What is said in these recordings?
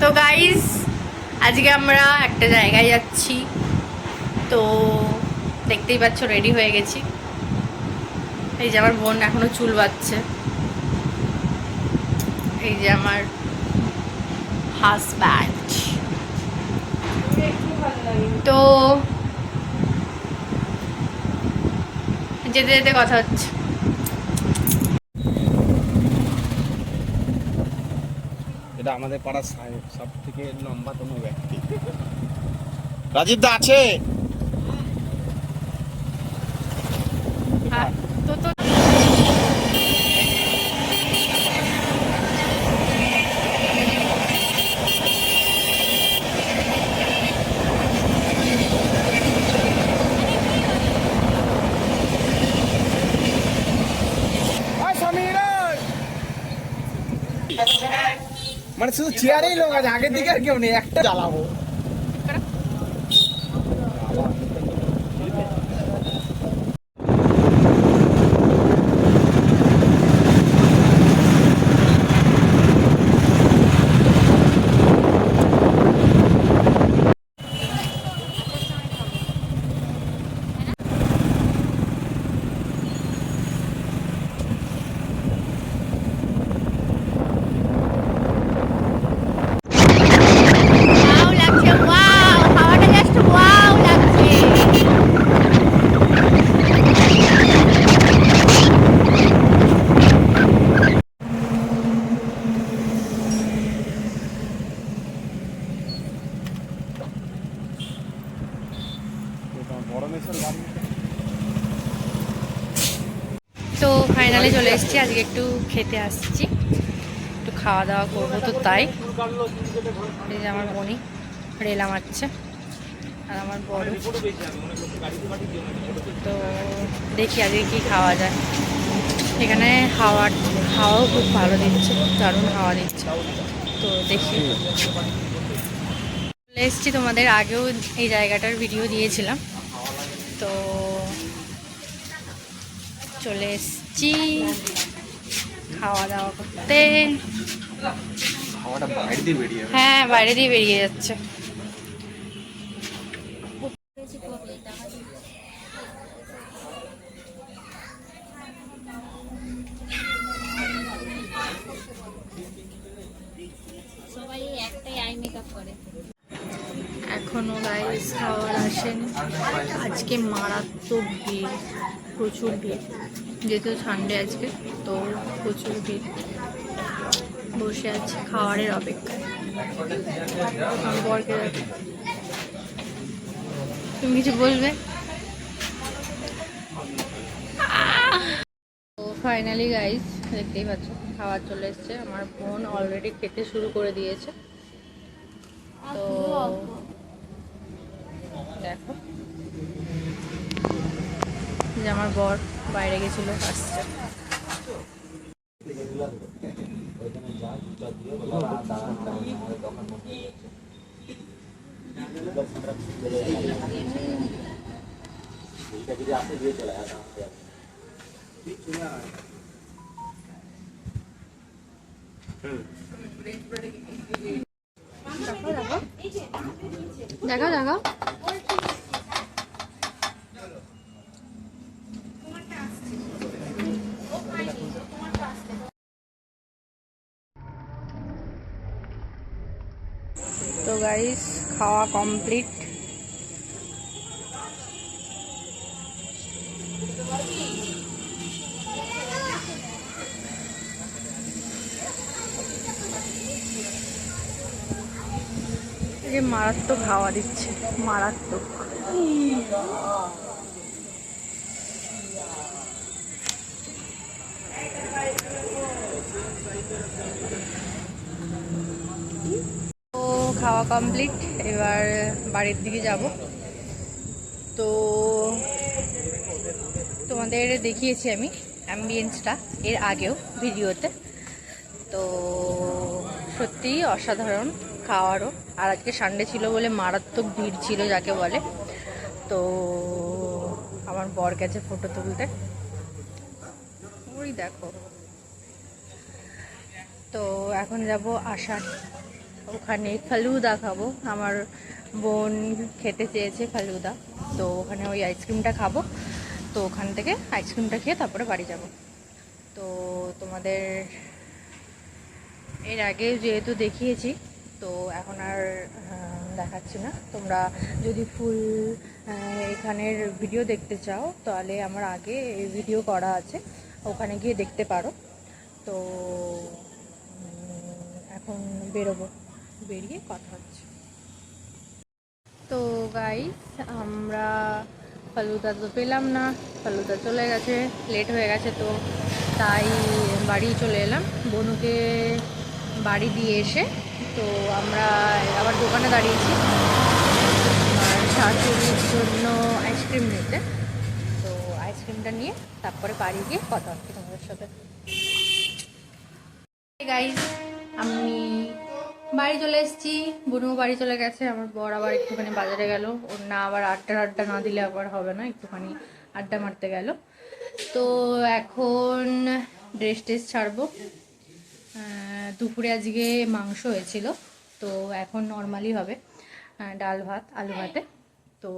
তো গাইস, আজকে আমরা একটা জায়গায় যাচ্ছি। তো দেখতেই পাচ্ছ, রেডি হয়ে গেছি। এই যে আমার বোন এখনো চুল বাঁধছে। এই যে আমার হাজব্যান্ড। তো যেতে যেতে কথা হচ্ছে। এটা আমাদের পাড়ার সব থেকে লম্বাতম ব্যক্তি। রাজীব দা আছে? হ্যাঁ, তো মানে শুধু চেয়ারেই লোক আছে, আগের দিকে আর কেউ নেই, একটা জ্বালাবো। ওয়াও লাগছে, ওয়াও, হাওয়াটা জাস্ট ওয়াও লাগছে। বড় মেসের গাড়ি। তো ফাইনালি চলে এসেছি। আজকে একটু খেতে আসছি, একটু খাওয়া দাওয়া করবো, তো তাই। এই যে আমার বোনই রেলা মারছে, আর আমার বড়। তো দেখি আজকে কি খাওয়া যায়। এখানে হাওয়াও খুব ভালো দিচ্ছে, দারুণ হাওয়া দিচ্ছে। তো দেখি। চলে এসেছি, তোমাদের আগেও এই জায়গাটার ভিডিও দিয়েছিলাম। তো চলে এসেছি খাওয়া দাওয়া করতে। হাওয়াটা বাইরে দিয়ে বেরিয়ে যাবে। হ্যাঁ, বাইরে দিয়ে বেরিয়ে যাচ্ছে। সবাই একটাই আই মেকআপ করে। এখনো গাইস খাওয়ার আসেনি। আজকে মারাত্মক ভিড়, প্রচুর ভিড়, যেহেতু সানডে আজকে, তো প্রচুর ভিড়। বসে আছে খাওয়ারের অপেক্ষায়। আমার বরকে দেখো। তুমি কিছু বলবে? তো ফাইনালি গাইস, দেখতেই পাচ্ছ খাবার চলে এসছে। আমার বোন অলরেডি খেতে শুরু করে দিয়েছে। তো দেখো, যে আমার বর বাইরে গেছিল, আসছে। দেখো দেখো, তো গাইস খাওয়া কমপ্লিট। যে মারাত্মক হাওয়া দিচ্ছে, মারাত্মক। তো খাওয়া কমপ্লিট, এবার বাড়ির দিকে যাব। তো তোমাদের দেখিয়েছি আমি অ্যাম্বিয়েন্সটা এর আগেও ভিডিওতে। তো সত্যিই অসাধারণ খাওয়ারও। আর আজকে সানডে ছিল বলে মারাত্মক ভিড় ছিল যাকে বলে। তো আমার বর গেছে ফটো তুলতে, ওই দেখো। তো এখন যাব আষাঢ়। ওখানে ফালুদা খাবো। আমার বোন খেতে চেয়েছে ফালুদা, তো ওখানে ওই আইসক্রিমটা খাবো। তো ওখান থেকে আইসক্রিমটা খেয়ে তারপরে বাড়ি যাব। তো তোমাদের এর আগে যেহেতু দেখিয়েছি, তো এখন আর দেখাচ্ছি না। তোমরা যদি ফুল এখানের ভিডিও দেখতে চাও তাহলে আমার আগে এই ভিডিও করা আছে, ওখানে গিয়ে দেখতে পারো। তো এখন বেরোবো, বেরিয়ে কথা হচ্ছে। তো গাইস, আমরা ফালুদা তো পেলাম না, ফালুদা চলে গেছে, লেট হয়ে গেছে, তো তাই বাড়ি চলে এলাম বনুকে বাড়ি দিয়ে এসে। তো আমরা আবার দোকানে দাঁড়িয়েছি আর শাশুড়ির জন্য আইসক্রিম নিতে। তো আইসক্রিমটা নিয়ে তারপরে বাড়ি গিয়ে কথা হচ্ছে তোমাদের সাথে। গাইস, আমি বাড়ি চলে এসেছি, বুনু বাড়ি চলে গেছে, আমার বর আবার একটুখানি বাজারে গেল। ওর না আবার আড্ডা না দিলে আবার হবে না, একটুখানি আড্ডা মারতে গেল। তো এখন ড্রেস ছাড়বো। দুপুরে আজকে মাংস হয়েছিল, তো এখন নর্মালি হবে ডাল ভাত, আলু ভাতে। তো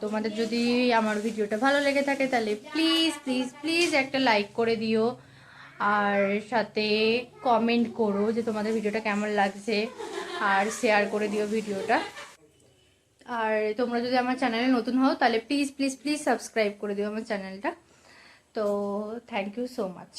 তোমাদের যদি আমার ভিডিওটা ভালো লেগে থাকে তাহলে প্লিজ প্লিজ প্লিজ একটা লাইক করে দিও, আর সাথে কমেন্ট করো যে তোমাদের ভিডিওটা কেমন লাগছে, আর শেয়ার করে দিও ভিডিওটা। আর তোমরা যদি আমার চ্যানেলে নতুন হও তাহলে প্লিজ প্লিজ প্লিজ সাবস্ক্রাইব করে দিও আমার চ্যানেলটা। তো থ্যাংক ইউ সো মাচ।